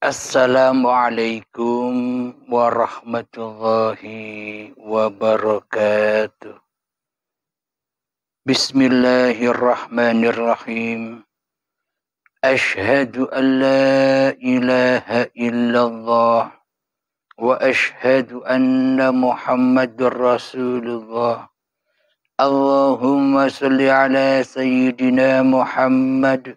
Assalamualaikum warahmatullahi wabarakatuh. Bismillahirrahmanirrahim. Ashhadu an la ilaha illallah wa ashhadu anna Muhammadur Rasulullah. Allahumma salli ala sayyidina Muhammad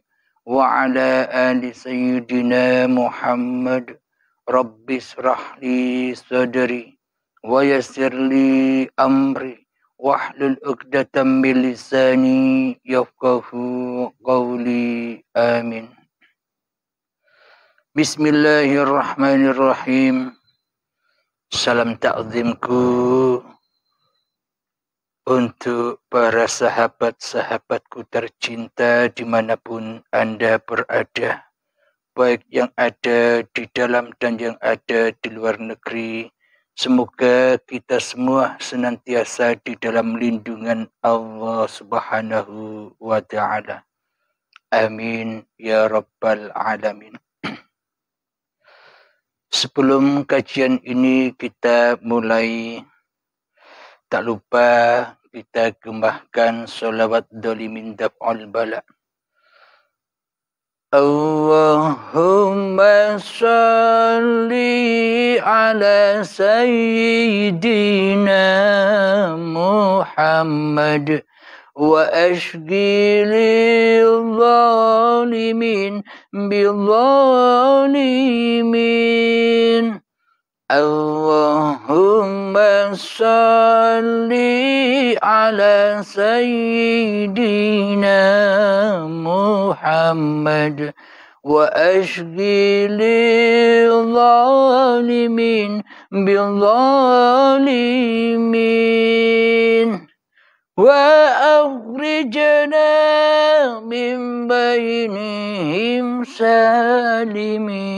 wa ala ali sayyidina Muhammad. Rabbi israh li sadri wa yassir li amri wahlul 'uqdatam min lisani yafqahu qawli. Amin. Bismillahirrahmanirrahim. Salam ta'zimku untuk para sahabat-sahabatku tercinta dimanapun Anda berada, baik yang ada di dalam dan yang ada di luar negeri. Semoga kita semua senantiasa di dalam lindungan Allah Subhanahu wa Ta'ala. Amin ya Rabbal Alamin. Sebelum kajian ini kita mulai, tak lupa kita gembahkan sholawat dolimin daf'al bala. Allahumma salli ala sayyidina Muhammad wa ashghili zalimin bil-zalimin. Allahumma salli ala sayyidina Muhammad wa ashghili zalimin bil-zalimin wa akhrijna min bainihim salimin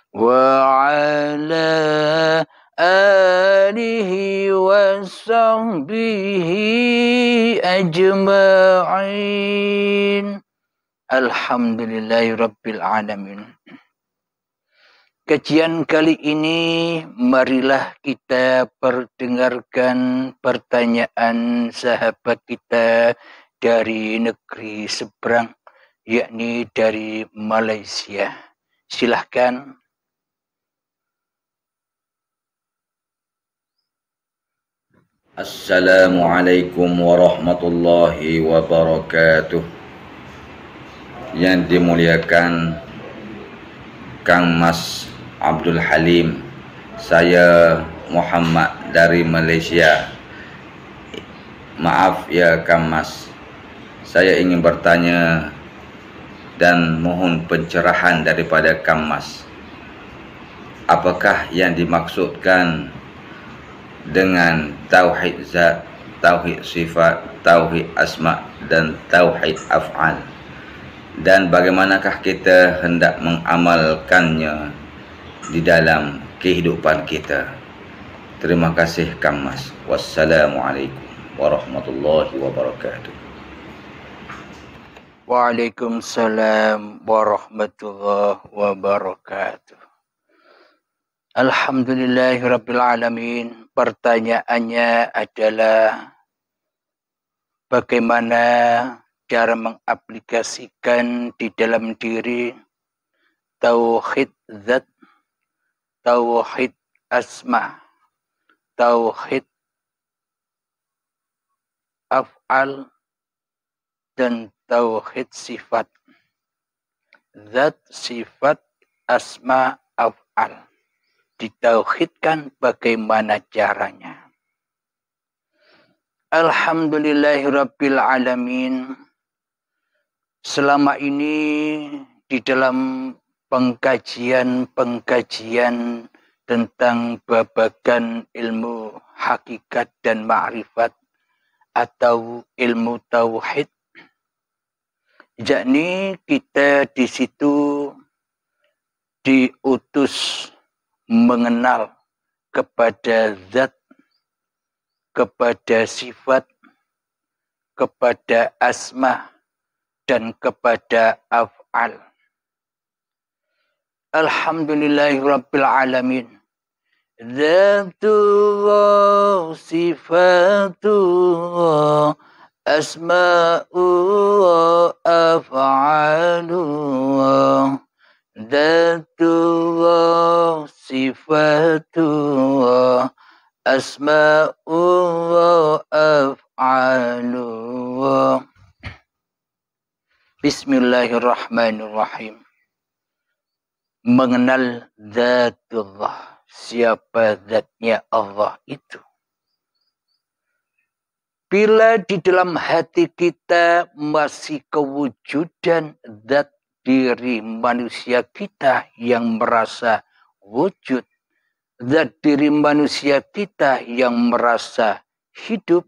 wa ala alihi wa sahbihi ajma'in. Alhamdulillahi Rabbil Alamin. Kajian kali ini marilah kita perdengarkan pertanyaan sahabat kita dari negeri seberang, yakni dari Malaysia. Silahkan. Assalamualaikum warahmatullahi wabarakatuh. Yang dimuliakan Kang Mas Abdul Halim, saya Muhammad dari Malaysia. Maaf ya Kang Mas, saya ingin bertanya dan mohon pencerahan daripada Kang Mas. Apakah yang dimaksudkan dengan tauhid zat, tauhid sifat, tauhid asma dan tauhid af'al, dan bagaimanakah kita hendak mengamalkannya di dalam kehidupan kita? Terima kasih Kang Mas. Wassalamualaikum warahmatullahi wabarakatuh. Waalaikumsalam warahmatullahi wabarakatuh. Alhamdulillahirabbil alamin. Pertanyaannya adalah bagaimana cara mengaplikasikan di dalam diri tauhid zat, tauhid asma, tauhid af'al, dan tauhid sifat. Zat, sifat, asma, af'al. Ditauhidkan bagaimana caranya. Alhamdulillahirabbil alamin. Selama ini di dalam pengkajian tentang babagan ilmu hakikat dan ma'rifat atau ilmu tauhid, yakni kita di situ diutus mengenal kepada zat, kepada sifat, kepada asma, dan kepada af'al. Alhamdulillahi Rabbil Alamin. Dzatullah, sifatullah, asma'ullah, af'alullah. Dzatullah, sifatullah, asma'ullah, af'alullah. Bismillahirrahmanirrahim. Mengenal Zatullah, siapa zatnya Allah itu. Bila di dalam hati kita masih kewujudan zat diri manusia kita yang merasa wujud, zat diri manusia kita yang merasa hidup,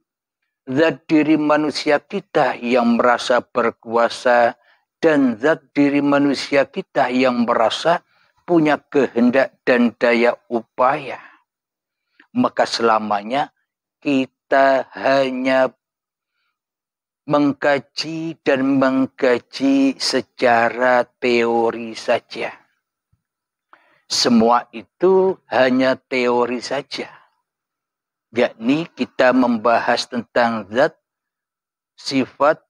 zat diri manusia kita yang merasa berkuasa, dan zat diri manusia kita yang merasa punya kehendak dan daya upaya, maka selamanya kita hanya mengkaji dan mengkaji secara teori saja. Semua itu hanya teori saja. Yakni kita membahas tentang zat, sifat,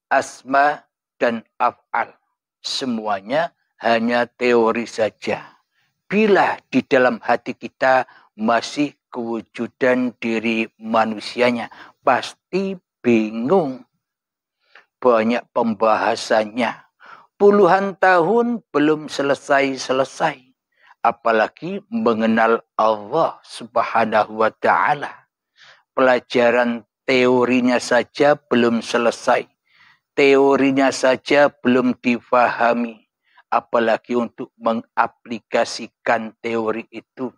asma, dan af'al. Semuanya hanya teori saja. Bila di dalam hati kita masih kewujudan diri manusianya, pasti bingung. Banyak pembahasannya. Puluhan tahun belum selesai-selesai. Apalagi mengenal Allah Subhanahu wa ta'ala. Pelajaran teorinya saja belum selesai. Teorinya saja belum difahami, apalagi untuk mengaplikasikan teori itu.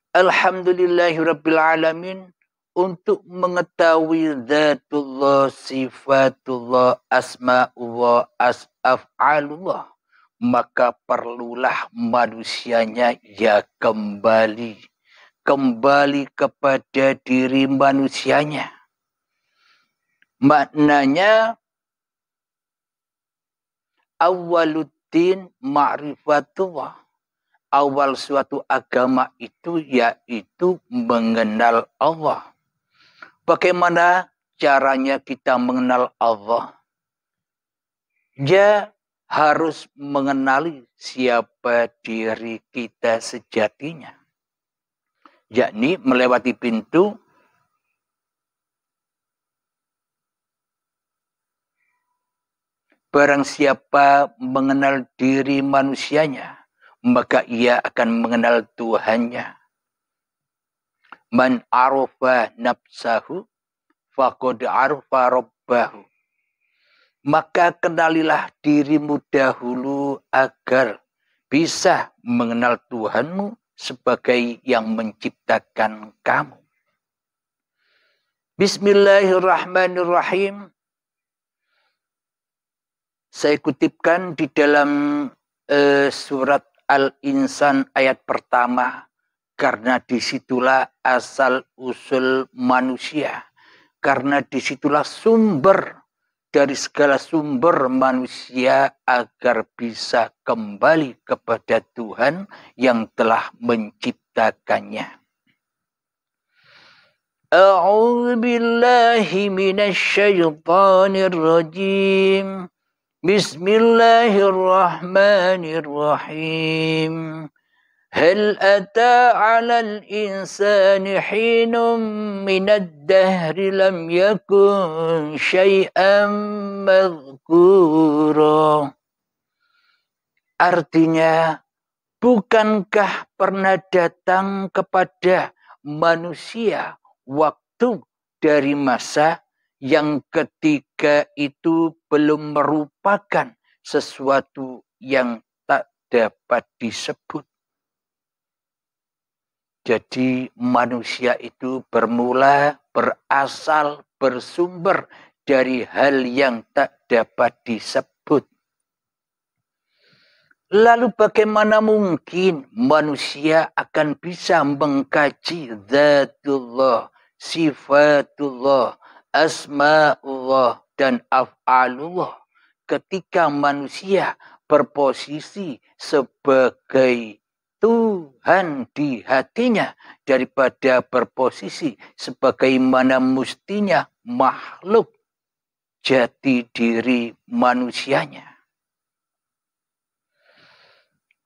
Alhamdulillahirabbil alamin, untuk mengetahui zatullah, sifatullah, asma'ullah, af'alullah, maka perlulah manusianya ya kembali kepada diri manusianya. Maknanya awaluddin ma'rifatullah. Awal suatu agama itu yaitu mengenal Allah. Bagaimana caranya kita mengenal Allah? Ya harus mengenali siapa diri kita sejatinya. Yakni melewati pintu barang siapa mengenal diri manusianya, maka ia akan mengenal Tuhannya. Man arafa nafsahu faqad arafa rabbahu. Maka kenalilah dirimu dahulu agar bisa mengenal Tuhanmu sebagai yang menciptakan kamu. Bismillahirrahmanirrahim. Saya kutipkan di dalam surat Al-Insan ayat pertama, karena disitulah asal usul manusia, karena disitulah sumber dari segala sumber manusia agar bisa kembali kepada Tuhan yang telah menciptakannya. A'udzu billahi minasy syaithanir rajim. Bismillahirrahmanirrahim. Hal ata 'alal insani hinun minad dahri lam yakun syai'an madhkura. Artinya, bukankah pernah datang kepada manusia waktu dari masa yang ketika itu belum merupakan sesuatu yang tak dapat disebut. Jadi manusia itu bermula, berasal, bersumber dari hal yang tak dapat disebut. Lalu bagaimana mungkin manusia akan bisa mengkaji zatullah, sifatullah, asma'ullah, dan af'alullah ketika manusia berposisi sebagai Tuhan di hatinya daripada berposisi sebagaimana mestinya makhluk jati diri manusianya.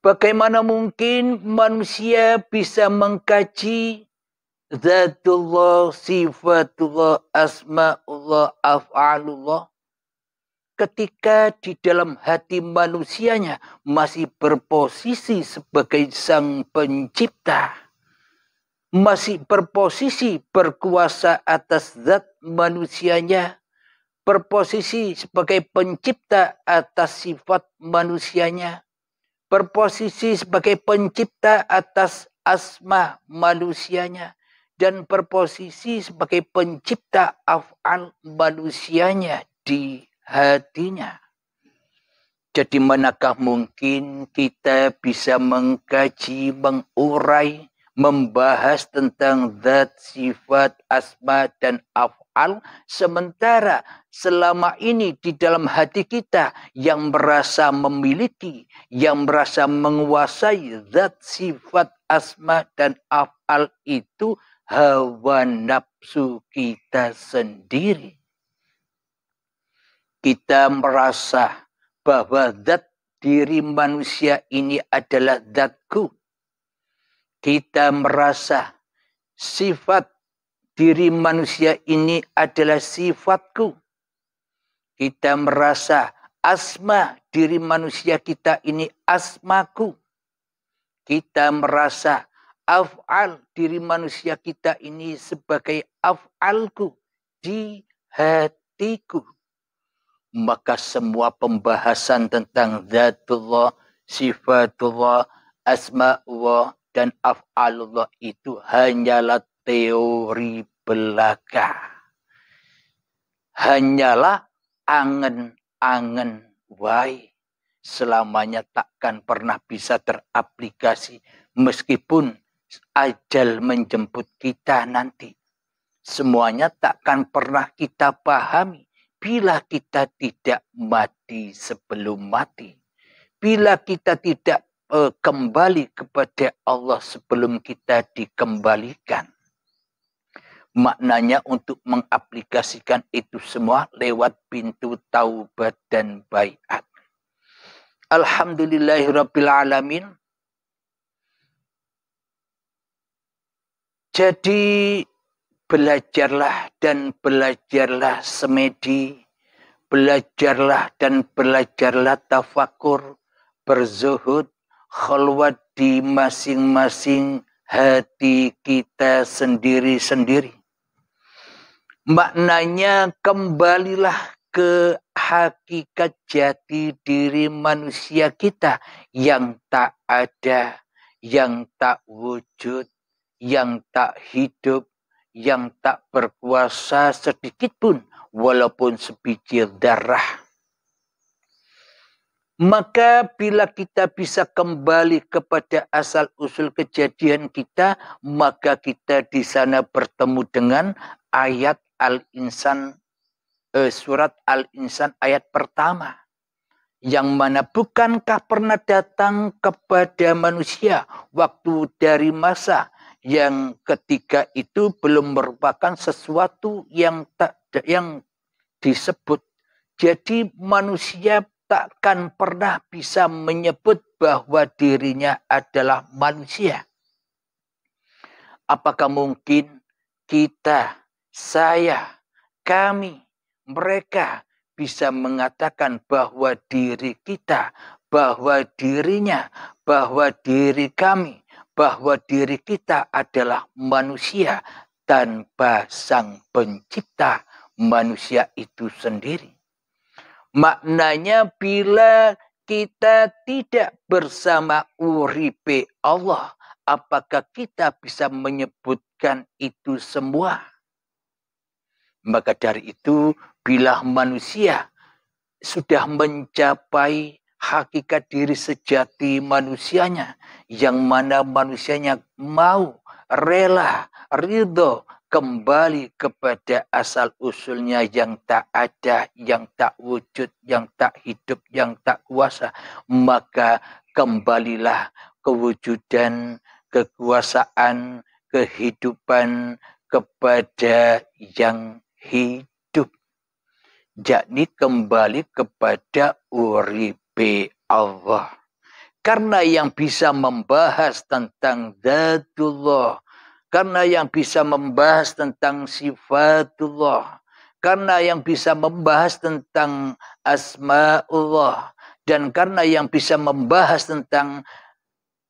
Bagaimana mungkin manusia bisa mengkaji zatullah, sifatullah, asma'ullah, af'alullah ketika di dalam hati manusianya masih berposisi sebagai sang pencipta, masih berposisi berkuasa atas zat manusianya, berposisi sebagai pencipta atas sifat manusianya, berposisi sebagai pencipta atas asma manusianya, dan berposisi sebagai pencipta af'al manusianya di hatinya. Jadi manakah mungkin kita bisa mengkaji, mengurai, membahas tentang zat, sifat, asma, dan af'al, sementara selama ini di dalam hati kita yang merasa memiliki, yang merasa menguasai zat, sifat, asma, dan af'al itu hawa nafsu kita sendiri. Kita merasa bahwa zat diri manusia ini adalah zatku. Kita merasa sifat diri manusia ini adalah sifatku. Kita merasa asma diri manusia kita ini asmaku. Kita merasa af'al diri manusia kita ini sebagai af'alku di hatiku. Maka semua pembahasan tentang zatullah, sifatullah, asma'ullah, dan af'alullah itu hanyalah teori belaka. Hanyalah angen-angen wae. Selamanya takkan pernah bisa teraplikasi meskipun ajal menjemput kita nanti. Semuanya takkan pernah kita pahami bila kita tidak mati sebelum mati. Bila kita tidak kembali kepada Allah sebelum kita dikembalikan. Maknanya untuk mengaplikasikan itu semua lewat pintu taubat dan baiat. Alhamdulillahirrabbilalamin. Jadi belajarlah dan belajarlah semedi, belajarlah dan belajarlah tafakur, berzuhud, khalwat di masing-masing hati kita sendiri-sendiri. Maknanya kembalilah ke hakikat jati diri manusia kita yang tak ada, yang tak wujud, yang tak hidup, yang tak berkuasa sedikit pun walaupun sebiji darah. Maka bila kita bisa kembali kepada asal usul kejadian kita, maka kita di sana bertemu dengan ayat Al-Insan, surat Al-Insan ayat pertama. Yang mana bukankah pernah datang kepada manusia waktu dari masa yang ketika itu belum merupakan sesuatu yang disebut. Jadi manusia takkan pernah bisa menyebut bahwa dirinya adalah manusia. Apakah mungkin kita, saya, kami, mereka bisa mengatakan bahwa diri kita, bahwa dirinya, bahwa diri kami, bahwa diri kita adalah manusia tanpa sang pencipta manusia itu sendiri? Maknanya bila kita tidak bersama uripe Allah, apakah kita bisa menyebutkan itu semua? Maka dari itu, bila manusia sudah mencapai hakikat diri sejati manusianya, yang mana manusianya mau, rela, ridho, kembali kepada asal usulnya yang tak ada, yang tak wujud, yang tak hidup, yang tak kuasa, maka kembalilah kewujudan, kekuasaan, kehidupan kepada yang hidup. Yakni kembali kepada uripe Allah. Karena yang bisa membahas tentang Dzatullah, karena yang bisa membahas tentang sifatullah, karena yang bisa membahas tentang asma'ullah, dan karena yang bisa membahas tentang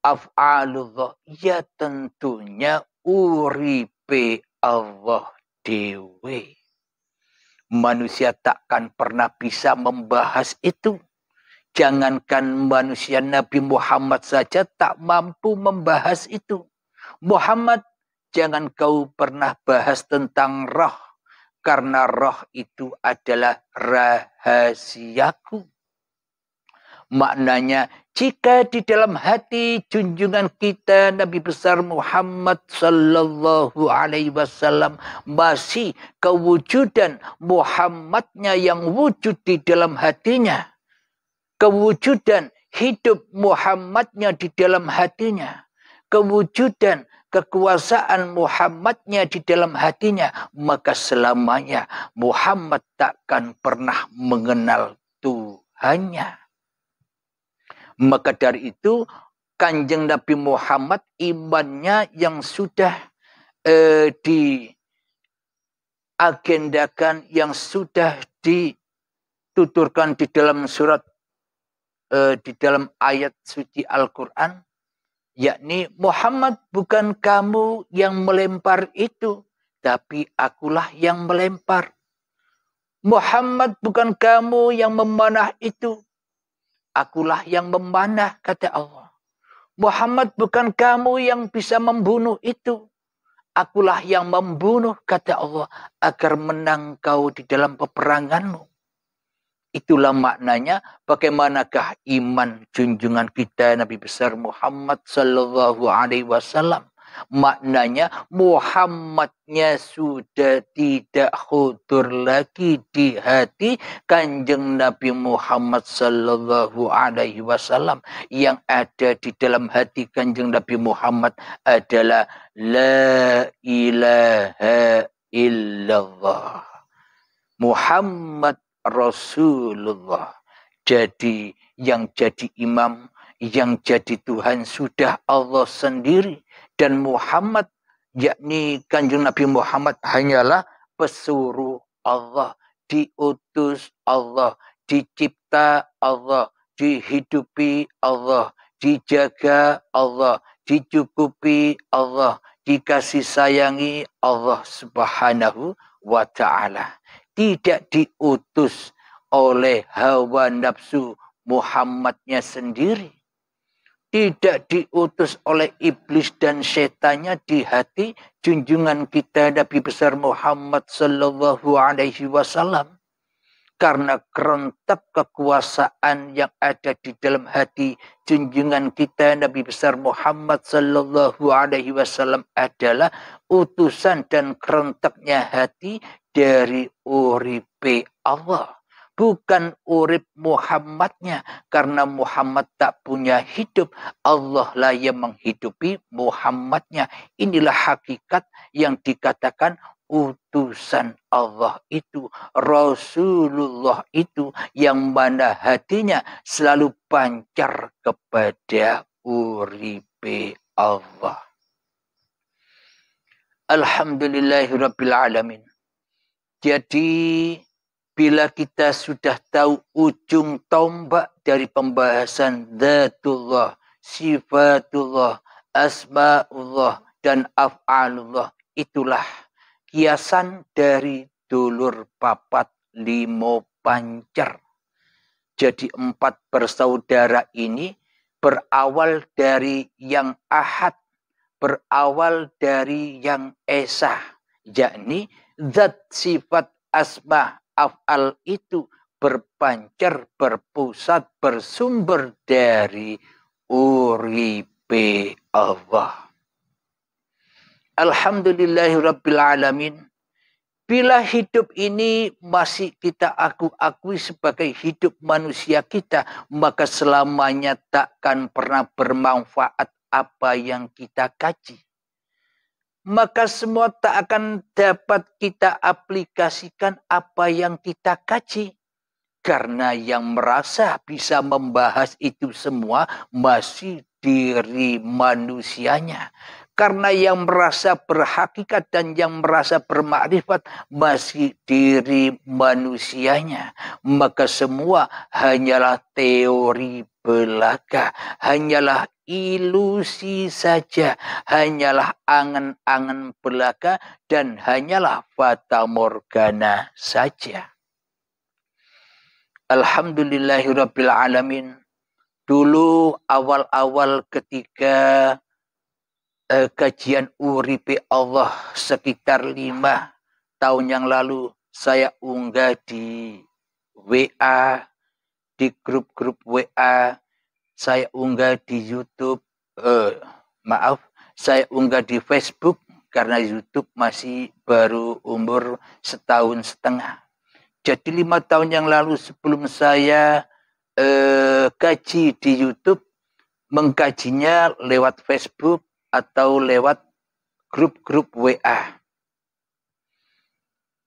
af'alullah, ya tentunya uripe Allah dewe. Manusia takkan pernah bisa membahas itu. Jangankan manusia, Nabi Muhammad saja tak mampu membahas itu. Muhammad, jangan kau pernah bahas tentang roh. Karena roh itu adalah rahasiaku. Maknanya, jika di dalam hati junjungan kita Nabi besar Muhammad sallallahu alaihi wasallam masih kewujudan Muhammadnya yang wujud di dalam hatinya, kewujudan hidup Muhammadnya di dalam hatinya, kewujudan kekuasaan Muhammadnya di dalam hatinya, maka selamanya Muhammad takkan pernah mengenal Tuhannya. Maka dari itu Kanjeng Nabi Muhammad imannya yang sudah diagendakan, yang sudah dituturkan di dalam surat, di dalam ayat suci Al-Quran, yakni Muhammad, bukan kamu yang melempar itu, tapi akulah yang melempar. Muhammad, bukan kamu yang memanah itu, akulah yang memanah, kata Allah. Muhammad, bukan kamu yang bisa membunuh itu, akulah yang membunuh, kata Allah, agar menang kau di dalam peperanganmu. Itulah maknanya bagaimanakah iman junjungan kita Nabi besar Muhammad sallallahu alaihi wasallam. Maknanya Muhammadnya sudah tidak khudur lagi di hati Kanjeng Nabi Muhammad sallallahu alaihi wasallam. Yang ada di dalam hati Kanjeng Nabi Muhammad adalah la ilaha illallah Muhammad Rasulullah. Jadi yang jadi imam, yang jadi Tuhan sudah Allah sendiri. Dan Muhammad, yakni Kanjeng Nabi Muhammad, hanyalah pesuruh Allah, diutus Allah, dicipta Allah, dihidupi Allah, dijaga Allah, dicukupi Allah, dikasih sayangi Allah Subhanahu wa ta'ala. Tidak diutus oleh hawa nafsu Muhammadnya sendiri. Tidak diutus oleh iblis dan setannya di hati junjungan kita Nabi besar Muhammad sallallahu alaihi wasallam. Karena kerentak kekuasaan yang ada di dalam hati junjungan kita Nabi besar Muhammad sallallahu alaihi wasallam adalah utusan dan kerentaknya hati dari uripe Allah. Bukan urip Muhammadnya. Karena Muhammad tak punya hidup. Allah lah yang menghidupi Muhammadnya. Inilah hakikat yang dikatakan utusan Allah itu. Rasulullah itu. Yang mana hatinya selalu pancar kepada uripe Allah. Alhamdulillahirabbil alamin. Jadi bila kita sudah tahu ujung tombak dari pembahasan Dzatullah, sifatullah, asma'ullah, dan af'alullah, itulah kiasan dari dulur papat limo pancer. Jadi 4 bersaudara ini berawal dari yang ahad, berawal dari yang esa, yakni zat, sifat, asma, af'al itu berpancar, berpusat, bersumber dari uripe Allah. Alhamdulillahirabbil alamin. Bila hidup ini masih kita akui sebagai hidup manusia kita, maka selamanya takkan pernah bermanfaat apa yang kita kaji. Maka semua tak akan dapat kita aplikasikan apa yang kita kaji. Karena yang merasa bisa membahas itu semua masih diri manusianya. Karena yang merasa berhakikat dan yang merasa bermakrifat masih diri manusianya. Maka semua hanyalah teori belaka, hanyalah ilusi saja, hanyalah angan-angan belaka dan hanyalah fata morgana saja. Alhamdulillahirabbil alamin. Dulu awal-awal ketika kajian Uripe Allah sekitar 5 tahun yang lalu, saya unggah di WA, di grup-grup WA, saya unggah di YouTube, saya unggah di Facebook karena YouTube masih baru umur 1,5 tahun. Jadi 5 tahun yang lalu sebelum saya kaji di YouTube, mengkajinya lewat Facebook atau lewat grup-grup WA.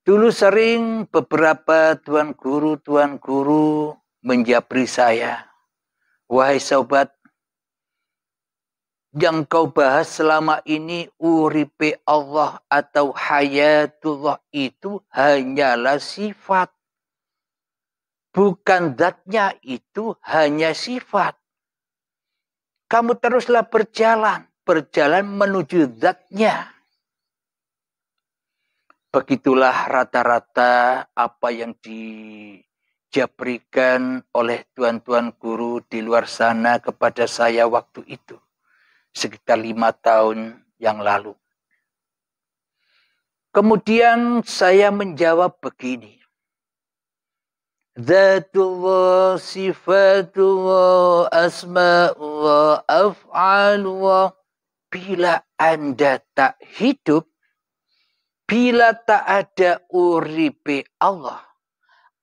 Dulu sering beberapa tuan guru menjabri saya. Wahai sobat, yang kau bahas selama ini uripe Allah atau hayatullah itu hanyalah sifat. Bukan zatnya, itu hanya sifat. Kamu teruslah berjalan menuju zatnya. Begitulah rata-rata apa yang dijabrikan oleh tuan-tuan guru di luar sana kepada saya waktu itu. Sekitar 5 tahun yang lalu. Kemudian saya menjawab begini. Dzatullah, sifatullah, asma'ullah, af'alullah. Bila Anda tak hidup, bila tak ada uripe Allah,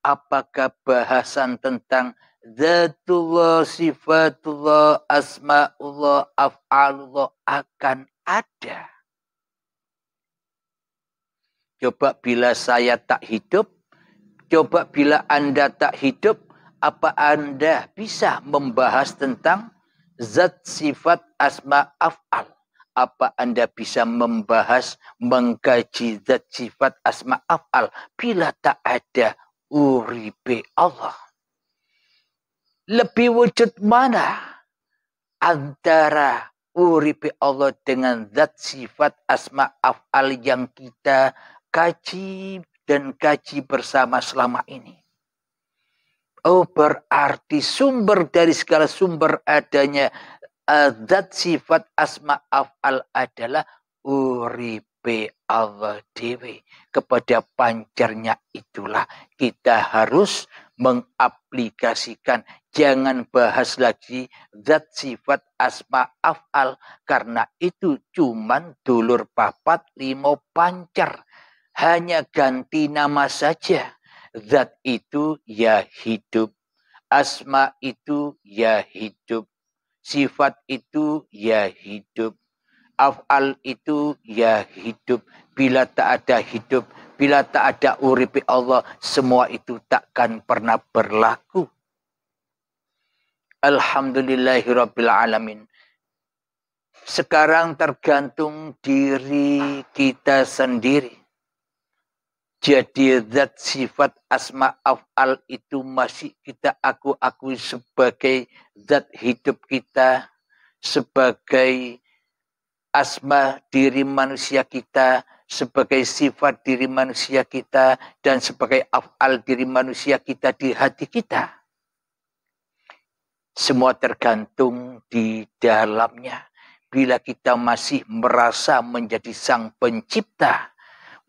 apakah bahasan tentang Dzatullah, sifatullah, asma'ullah, af'alullah akan ada? Coba bila saya tak hidup, coba bila Anda tak hidup, apa Anda bisa membahas tentang zat, sifat, asma, af'al? Apa Anda bisa membahas, mengkaji zat, sifat, asma, af'al bila tak ada uripe Allah? Lebih wujud mana antara uripe Allah dengan zat, sifat, asma, af'al yang kita kaji dan kaji bersama selama ini? Oh, berarti sumber dari segala sumber adanya zat, sifat, asma, af'al adalah uripe Allah dewe. Kepada pancarnya itulah kita harus mengaplikasikan. Jangan bahas lagi zat, sifat, asma, af'al. Karena itu cuman dulur papat 5 pancar. Hanya ganti nama saja. Zat itu ya hidup. Asma itu ya hidup. Sifat itu ya hidup. Af'al itu ya hidup. Bila tak ada hidup, bila tak ada uripe Allah, semua itu takkan pernah berlaku. Alhamdulillahirabbil alamin. Sekarang tergantung diri kita sendiri. Jadi zat, sifat, asma, af'al itu masih kita akui sebagai zat hidup kita, sebagai asma diri manusia kita, sebagai sifat diri manusia kita, dan sebagai af'al diri manusia kita di hati kita. Semua tergantung di dalamnya. Bila kita masih merasa menjadi sang pencipta,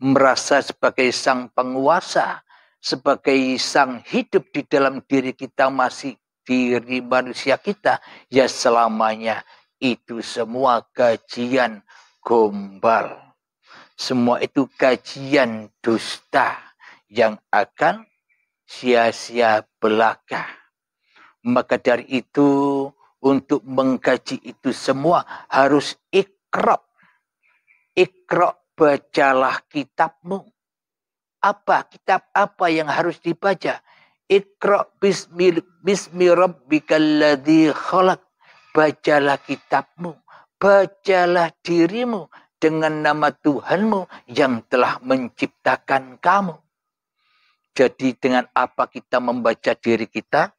merasa sebagai sang penguasa, sebagai sang hidup di dalam diri kita, masih diri manusia kita, ya selamanya itu semua kajian gombal. Semua itu kajian dusta yang akan sia-sia belaka. Maka dari itu, untuk mengkaji itu semua harus iqra. Iqra, bacalah kitabmu. Apa kitab apa yang harus dibaca? Iqra bismi rabbikal ladzi khalaq. Bacalah kitabmu, bacalah dirimu dengan nama Tuhanmu yang telah menciptakan kamu. Jadi dengan apa kita membaca diri kita?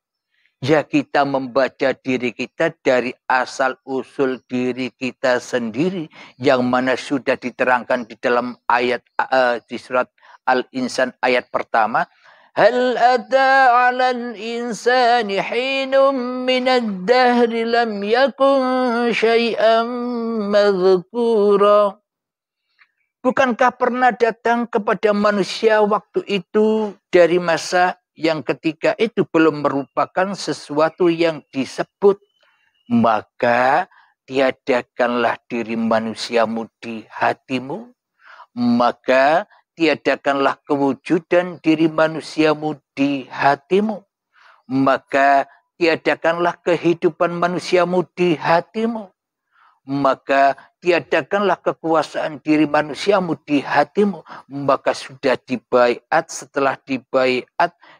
Ya kita membaca diri kita dari asal-usul diri kita sendiri. Yang mana sudah diterangkan di dalam ayat di surat Al-Insan ayat pertama. Hal ata 'alal insani hinum minad dahri lam yakun syai'an madhkura. Bukankah pernah datang kepada manusia waktu itu dari masa yang ketika itu belum merupakan sesuatu yang disebut? Maka tiadakanlah diri manusiamu di hatimu. Maka tiadakanlah kewujudan diri manusiamu di hatimu. Maka tiadakanlah kehidupan manusiamu di hatimu. Maka tiadakanlah kekuasaan diri manusiamu di hatimu. Maka sudah dibaiat,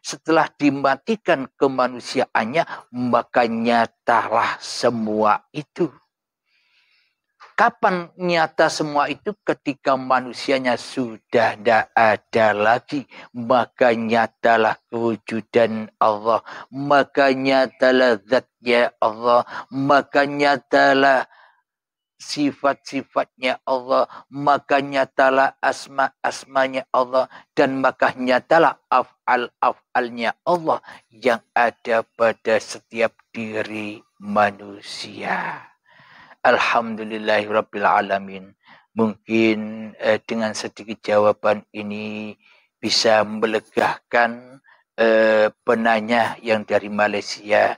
setelah dimatikan kemanusiaannya, maka nyatalah semua itu. Kapan nyata semua itu? Ketika manusianya sudah tidak ada lagi. Maka nyatalah kewujudan Allah. Maka nyatalah zatnya Allah. Maka nyatalah sifat-sifatnya Allah, maka nyatalah asma-asmanya Allah, dan maka nyatalah af'al-af'alnya Allah yang ada pada setiap diri manusia. Alhamdulillahirrabbilalamin. Mungkin dengan sedikit jawaban ini bisa melegakan penanya yang dari Malaysia.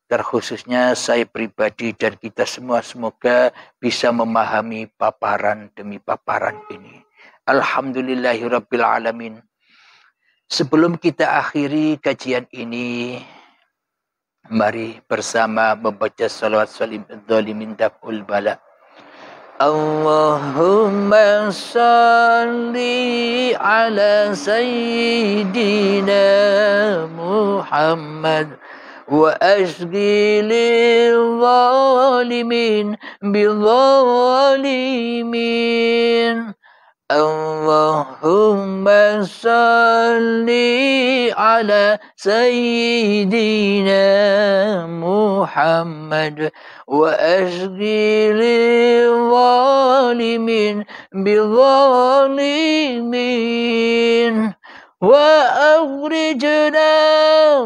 Terkhususnya saya pribadi dan kita semua semoga bisa memahami paparan demi paparan ini. Alhamdulillahirrabbilalamin. Sebelum kita akhiri kajian ini, mari bersama membaca salawat salim dzalimin daf'ul bala. Allahumma salli ala sayyidina Muhammad وأشغل الظالمين بالظالمين اللهم صل على سيدنا محمد وأشغل الظالمين بالظالمين وأخرجنا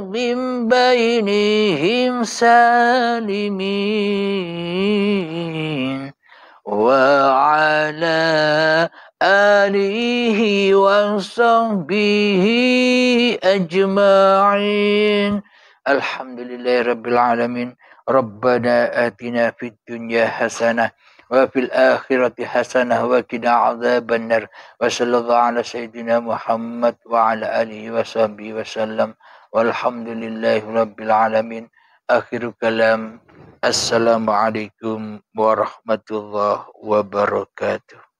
من بينهم سالمين وعلى آله وصحبه أجمعين الحمد لله رب العالمين ربنا آتنا في الدنيا حسنة وفي الآخرة حسنة وقنا عذاب النار وصلى الله على سيدنا محمد وعلى آله وصحبه وسلم والحمد لله رب العالمين آخر كلام السلام عليكم ورحمة الله وبركاته.